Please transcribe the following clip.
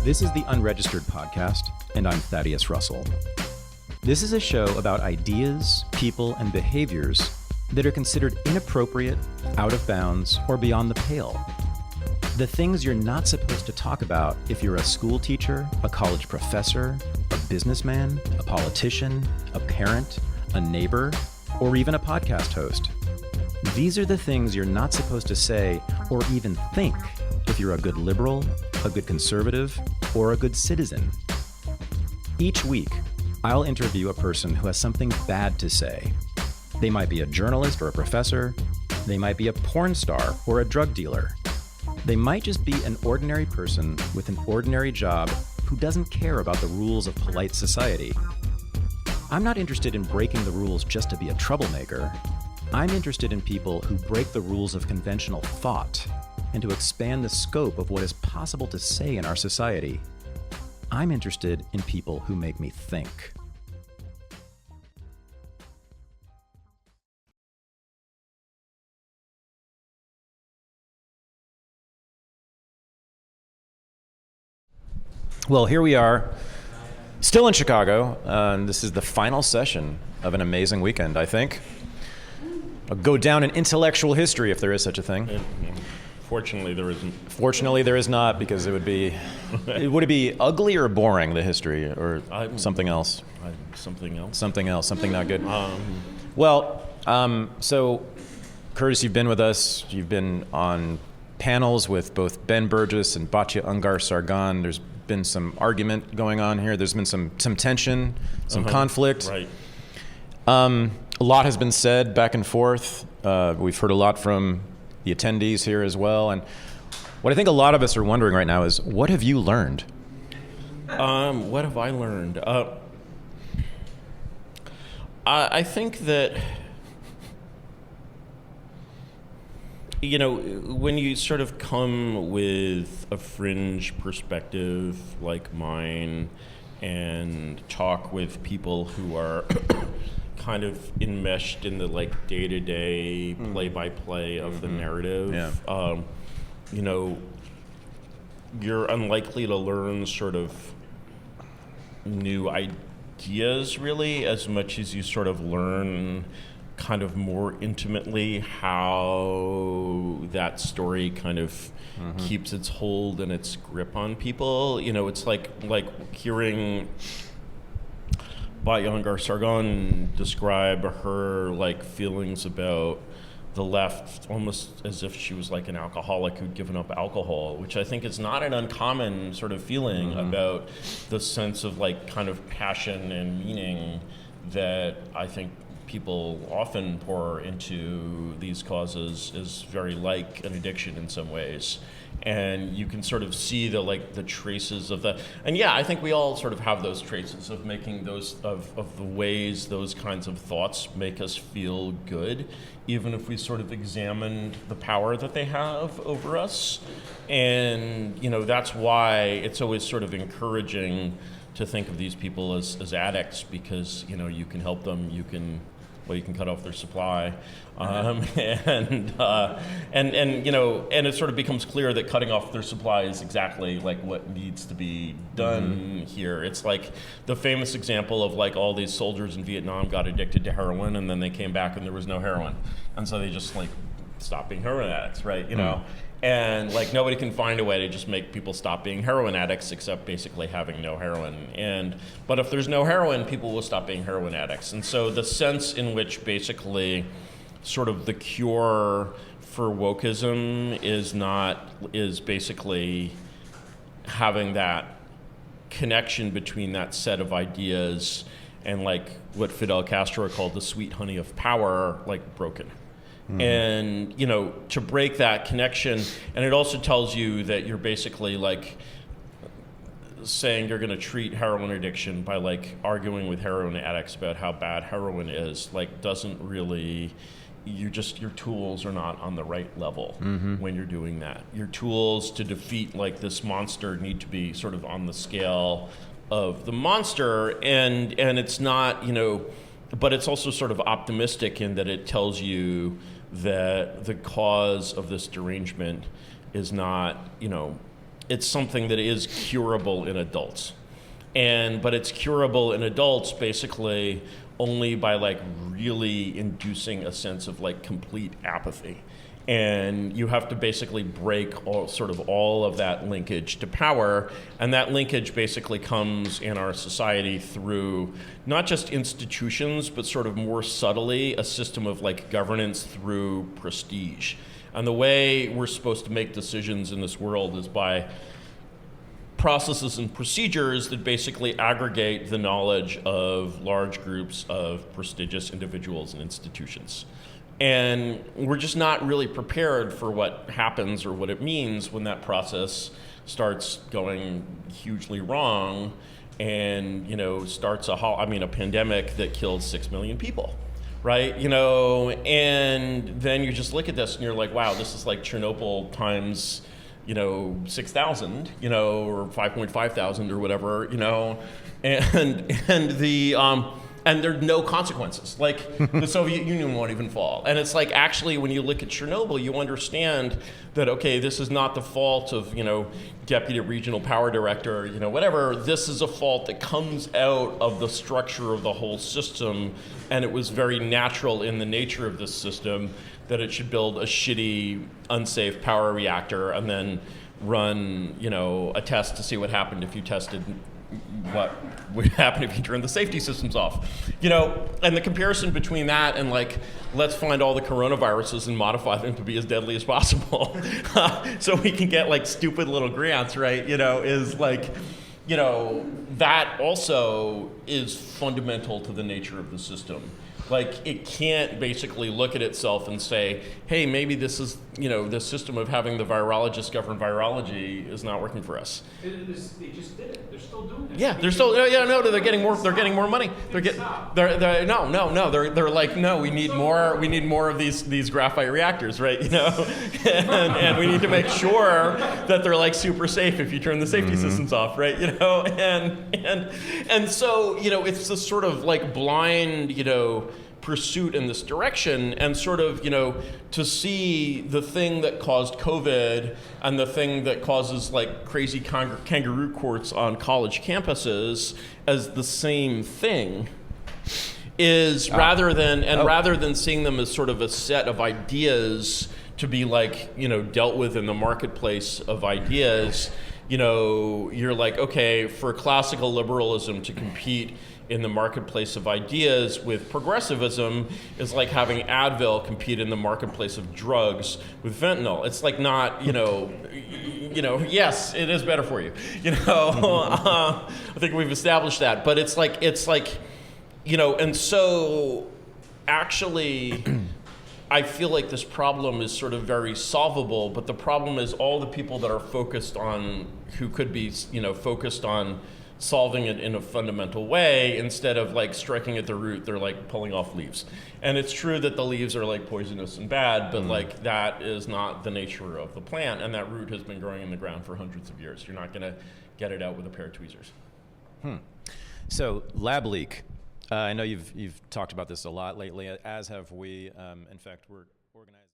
This is the Unregistered podcast, and I'm Thaddeus Russell. This is a show about ideas, people, and behaviors that are considered inappropriate, out of bounds, or beyond the pale. The things you're not supposed to talk about if you're a school teacher, a college professor, a businessman, a politician, a parent, a neighbor, or even a podcast host. These are the things you're not supposed to say or even think if you're a good liberal, a good conservative, or a good citizen. Each week, I'll interview a person who has something bad to say. They might be a journalist or a professor. They might be a porn star or a drug dealer. They might just be an ordinary person with an ordinary job who doesn't care about the rules of polite society. I'm not interested in breaking the rules just to be a troublemaker. I'm interested in people who break the rules of conventional thought and to expand the scope of what is possible to say in our society. I'm interested in people who make me think. Well, here we are, still in Chicago, and this is the final session of an amazing weekend, I think. I'll go down in intellectual history, if there is such a thing. Fortunately, there isn't. Fortunately, there is not, because it would be, would it be ugly or boring, the history, or something else? Something else. Something else, something not good. So, Curtis, you've been with us. You've been on panels with both Ben Burgis and Batya Ungar-Sargon. There's been some argument going on here. There's been some tension, some conflict. Right. A lot has been said back and forth. We've heard a lot from the attendees here as well. And what I think a lot of us are wondering right now is, what have you learned? What have I learned? I think that, you know, when you sort of come with a fringe perspective like mine and talk with people who are kind of enmeshed in the like day-to-day play-by-play of the narrative, you know, you're unlikely to learn sort of new ideas really as much as you sort of learn kind of more intimately how that story kind of keeps its hold and its grip on people. You know, it's like hearing Batya Ungar-Sargon describe her like feelings about the left almost as if she was like an alcoholic who'd given up alcohol, which I think is not an uncommon sort of feeling about the sense of like kind of passion and meaning that I think people often pour into these causes is very like an addiction in some ways. And you can sort of see the traces of that. And yeah, I think we all sort of have those traces of making those, of the ways those kinds of thoughts make us feel good, even if we sort of examined the power that they have over us. And, you know, that's why it's always sort of encouraging to think of these people as addicts, because, you know, you can help them, you can cut off their supply, and you know, and it sort of becomes clear that cutting off their supply is exactly like what needs to be done here. It's like the famous example of like all these soldiers in Vietnam got addicted to heroin, and then they came back and there was no heroin, and so they just like stopped being heroin addicts, right? You know. And like nobody can find a way to just make people stop being heroin addicts except basically having no heroin. But if there's no heroin, people will stop being heroin addicts. And so the sense in which basically sort of the cure for wokeism is basically having that connection between that set of ideas and like what Fidel Castro called the sweet honey of power, like broken. And, you know, to break that connection, and it also tells you that you're basically like saying you're going to treat heroin addiction by like arguing with heroin addicts about how bad heroin is, like doesn't really, your tools are not on the right level when you're doing that. Your tools to defeat like this monster need to be sort of on the scale of the monster, and it's not, you know, but it's also sort of optimistic in that it tells you that the cause of this derangement is not, you know, it's something that is curable in adults. But it's curable in adults basically only by like really inducing a sense of like complete apathy. And you have to basically break all of that linkage to power. And that linkage basically comes in our society through not just institutions, but sort of more subtly a system of like governance through prestige. And the way we're supposed to make decisions in this world is by processes and procedures that basically aggregate the knowledge of large groups of prestigious individuals and institutions. And we're just not really prepared for what happens or what it means when that process starts going hugely wrong and, starts a pandemic that killed 6 million people, right? And then you just look at this and you're like, wow, this is like Chernobyl times 6,000, or 5.5 thousand or whatever, and there are no consequences. Like the Soviet Union won't even fall. And it's like, actually, when you look at Chernobyl, you understand that, okay, this is not the fault of, deputy regional power director, whatever. This is a fault that comes out of the structure of the whole system. And it was very natural in the nature of this system that it should build a shitty, unsafe power reactor and then run, a test to see what happened if you tested what would happen if you turned the safety systems off. And the comparison between that and like, let's find all the coronaviruses and modify them to be as deadly as possible so we can get like stupid little grants, right? Is like, that also is fundamental to the nature of the system. Like, it can't basically look at itself and say, hey, maybe this is, the system of having the virologist govern virology is not working for us. They just did it. They're still doing it. Yeah, they're still, they're getting more, money. They're like, no, we need more of these graphite reactors, right? And we need to make sure that they're like super safe if you turn the safety systems off, right? And so, it's this sort of like blind, pursuit in this direction, and sort of, to see the thing that caused COVID and the thing that causes like crazy kangaroo courts on college campuses as the same thing is rather than seeing them as sort of a set of ideas to be like, dealt with in the marketplace of ideas, you're like, okay, for classical liberalism to compete in the marketplace of ideas with progressivism is like having Advil compete in the marketplace of drugs with fentanyl. It's like not, yes, it is better for you. I think we've established that. But it's like, and so actually, I feel like this problem is sort of very solvable, but the problem is all the people that are focused on, who could be, focused on solving it in a fundamental way, instead of like striking at the root, they're like pulling off leaves. And it's true that the leaves are like poisonous and bad, but like that is not the nature of the plant, and that root has been growing in the ground for hundreds of years. You're not gonna get it out with a pair of tweezers. So lab leak. I know you've talked about this a lot lately, as have we. In fact, we're organized.